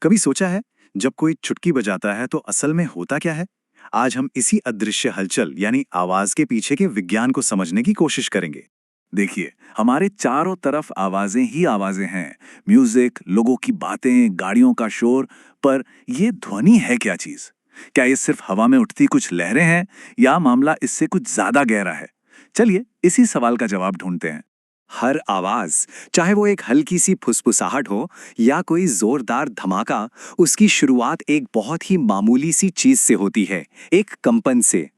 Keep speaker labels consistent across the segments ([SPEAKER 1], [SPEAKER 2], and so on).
[SPEAKER 1] कभी सोचा है जब कोई चुटकी बजाता है तो असल में होता क्या है? आज हम इसी अदृश्य हलचल यानी आवाज के पीछे के विज्ञान को समझने की कोशिश करेंगे। देखिए, हमारे चारों तरफ आवाजें ही आवाजें हैं। म्यूजिक, लोगों की बातें, गाड़ियों का शोर। पर ये ध्वनि है क्या चीज? क्या ये सिर्फ हवा में उठती कुछ लहरें हैं या मामला इससे कुछ ज्यादा गहरा है? चलिए इसी सवाल का जवाब ढूंढते हैं। हर आवाज, चाहे वो एक हल्की सी फुसफुसाहट हो या कोई जोरदार धमाका, उसकी शुरुआत एक बहुत ही मामूली सी चीज से होती है, एक कंपन से।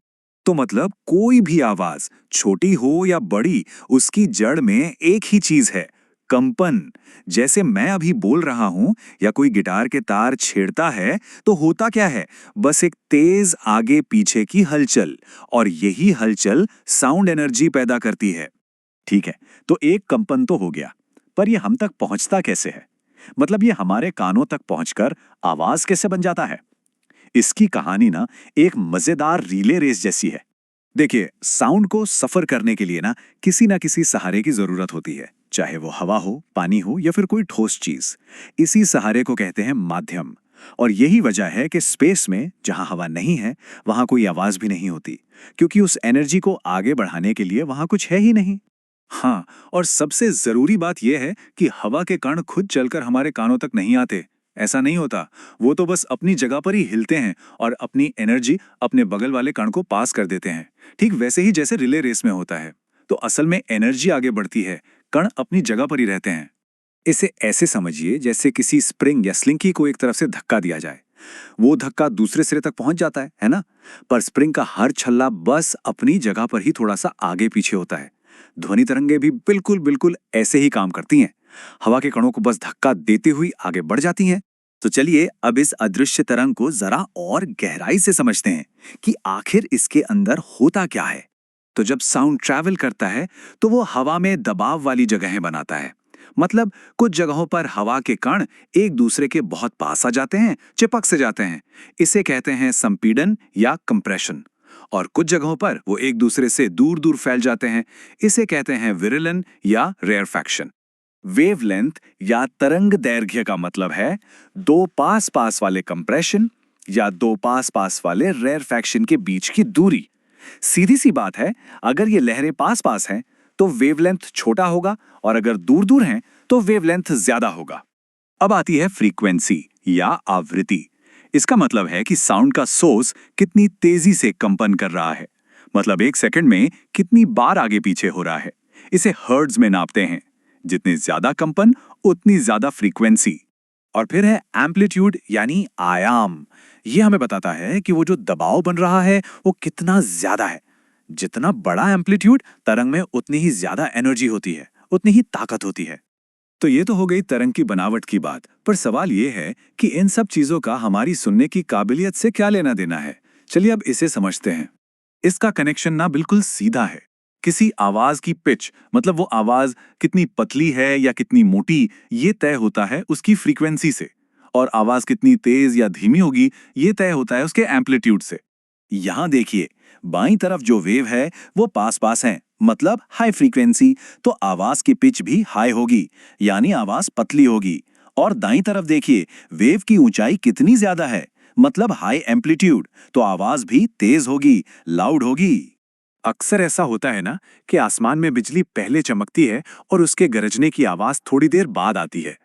[SPEAKER 1] तो मतलब कोई भी आवाज, छोटी हो या बड़ी, उसकी जड़ में एक ही चीज है, कंपन। जैसे मैं अभी बोल रहा हूं या कोई गिटार के तार छेड़ता है, तो होता क्या है? बस एक तेज आगे पीछे की हलचल। और यही हलचल साउंड एनर्जी पैदा करती है। ठीक है, तो एक कंपन तो हो गया, पर ये हम तक पहुंचता कैसे है? मतलब ये हमारे कानों तक पहुंचकर आवाज कैसे बन जाता है? इसकी कहानी ना एक मजेदार रिले रेस जैसी है। देखिए, साउंड को सफर करने के लिए ना किसी सहारे की जरूरत होती है, चाहे वो हवा हो, पानी हो या फिर कोई ठोस चीज। इसी सहारे को कहते हैं माध्यम। और यही वजह है कि स्पेस में जहां हवा नहीं है, वहां कोई आवाज भी नहीं होती, क्योंकि उस एनर्जी को आगे बढ़ाने के लिए वहां कुछ है ही नहीं। हाँ, और सबसे जरूरी बात यह है कि हवा के कण खुद चलकर हमारे कानों तक नहीं आते। ऐसा नहीं होता। वो तो बस अपनी जगह पर ही हिलते हैं और अपनी एनर्जी अपने बगल वाले कण को पास कर देते हैं। ठीक वैसे ही जैसे रिले रेस में होता है। तो असल में एनर्जी आगे बढ़ती है, कण अपनी जगह पर ही रहते हैं। इसे ऐसे समझिए जैसे किसी स्प्रिंग या स्लिंकी को एक तरफ से धक्का दिया जाए। वो धक्का दूसरे सिरे तक पहुंच जाता है ना? पर स्प्रिंग का हर छल्ला बस अपनी जगह पर ही थोड़ा सा आगे पीछे होता है। ध्वनि तरंगे भी बिल्कुल बिल्कुल ऐसे ही काम करती हैं। हवा के कणों को बस धक्का देते हुए आगे बढ़ जाती हैं। तो चलिए अब इस अदृश्य तरंग को जरा और गहराई से समझते हैं कि आखिर इसके अंदर होता क्या है। तो जब साउंड ट्रैवल करता है तो वो हवा में दबाव वाली जगहें बनाता है। मतलब कुछ जगहों पर हवा के कण एक दूसरे के बहुत पास आ जाते हैं, चिपक से जाते हैं। इसे कहते हैं संपीड़न या कंप्रेशन। और कुछ जगहों पर वो एक दूसरे से दूर दूर फैल जाते हैं। इसे कहते हैं विरलन या रेयरफैक्शन। वेवलेंथ या तरंग दैर्घ्य का मतलब है दो पास पास वाले कंप्रेशन या दो पास पास वाले रेयरफैक्शन के बीच की दूरी। सीधी सी बात है, अगर ये लहरें पास पास हैं तो वेवलेंथ छोटा होगा, और अगर दूर दूर हैं तो वेवलेंथ ज्यादा होगा। अब आती है फ्रीक्वेंसी या आवृत्ति। इसका मतलब है कि साउंड का सोर्स कितनी तेजी से कंपन कर रहा है। मतलब एक सेकंड में कितनी बार आगे पीछे हो रहा है। इसे हर्ट्ज में नापते हैं। जितनी ज्यादा कंपन उतनी ज्यादा फ्रीक्वेंसी। और फिर है एम्पलीट्यूड यानी आयाम। ये हमें बताता है कि वो जो दबाव बन रहा है वो कितना ज्यादा है। जितना बड़ा एम्पलीट्यूड, तरंग में उतनी ही ज्यादा एनर्जी होती है, उतनी ही ताकत होती है। तो ये तो हो गई तरंग की बनावट की बात, पर सवाल ये है कि इन सब चीजों का हमारी सुनने की काबिलियत से क्या लेना देना है। चलिए अब इसे समझते हैं। इसका कनेक्शन ना बिल्कुल सीधा है। किसी आवाज की पिच, मतलब वो आवाज कितनी पतली है या कितनी मोटी, ये तय होता है उसकी फ्रीक्वेंसी से। और आवाज कितनी तेज या धीमी होगी, ये तय होता है उसके एम्पलीट्यूड से। यहां देखिए, बाईं तरफ जो वेव है वो पास पास है, मतलब हाई फ्रीक्वेंसी। तो आवाज की पिच भी हाई होगी, यानी आवाज पतली होगी। और दाईं तरफ देखिए, वेव की ऊंचाई कितनी ज्यादा है, मतलब हाई एम्पलीट्यूड। तो आवाज भी तेज होगी, लाउड होगी। अक्सर ऐसा होता है ना कि आसमान में बिजली पहले चमकती है और उसके गरजने की आवाज थोड़ी देर बाद आती है।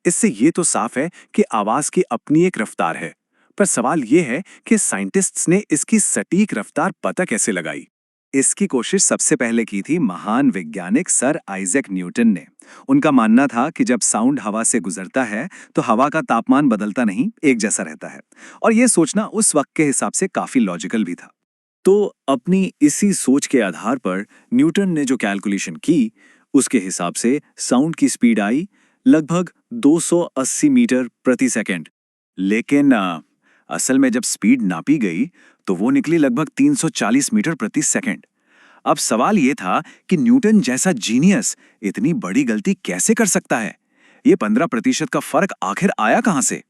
[SPEAKER 1] इससे ये तो साफ है कि आवाज की अपनी एक रफ्तार है। पर सवाल ये है कि साइंटिस्ट्स ने इसकी सटीक रफ्तार पता कैसे लगाई। इसकी कोशिश सबसे पहले की थी महान वैज्ञानिक सर आइजैक न्यूटन ने। उनका मानना था कि जब साउंड हवा से गुजरता है तो हवा का तापमान बदलता नहीं, एक जैसा रहता है। और यह सोचना उस वक्त के हिसाब से काफी लॉजिकल भी था। तो अपनी इसी सोच के आधार पर न्यूटन ने जो कैलकुलेशन की, उसके हिसाब से साउंड की स्पीड आई लगभग 280 मीटर प्रति सेकंड। लेकिन असल में जब स्पीड नापी गई तो वो निकली लगभग 340 मीटर प्रति सेकंड। अब सवाल ये था कि न्यूटन जैसा जीनियस इतनी बड़ी गलती कैसे कर सकता है? ये 15% का फर्क आखिर आया कहां से?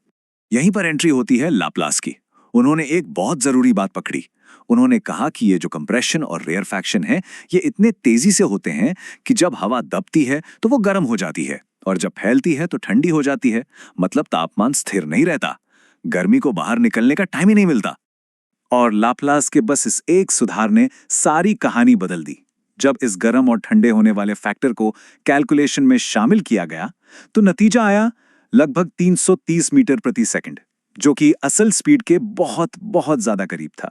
[SPEAKER 1] यहीं पर एंट्री होती है लाप्लास की। उन्होंने एक बहुत जरूरी बात पकड़ी। उन्होंने कहा कि ये जो कंप्रेशन और रेयरफैक्शन है, ये इतने तेजी से होते हैं कि जब हवा दबती है तो वो गर्म हो जाती है, और जब फैलती है तो ठंडी हो जाती है, मतलब तापमान स्थिर नहीं रहता। गर्मी को बाहर निकलने का टाइम ही नहीं मिलता। और लाप्लास के बस इस एक सुधार ने सारी कहानी बदल दी। जब इस गर्म और ठंडे होने वाले फैक्टर को कैलकुलेशन में शामिल किया गया, तो नतीजा आया लगभग 330 मीटर प्रति सेकंड, जो कि असल स्पीड के बहुत बहुत ज्यादा करीब था।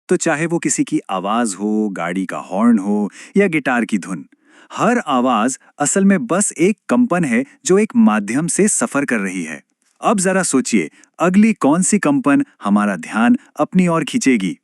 [SPEAKER 1] तो चाहे वो किसी की आवाज हो, गाड़ी का हॉर्न हो या गिटार की धुन, हर आवाज असल में बस एक कंपन है जो एक माध्यम से सफर कर रही है। अब जरा सोचिए, अगली कौन सी कंपन हमारा ध्यान अपनी ओर खींचेगी?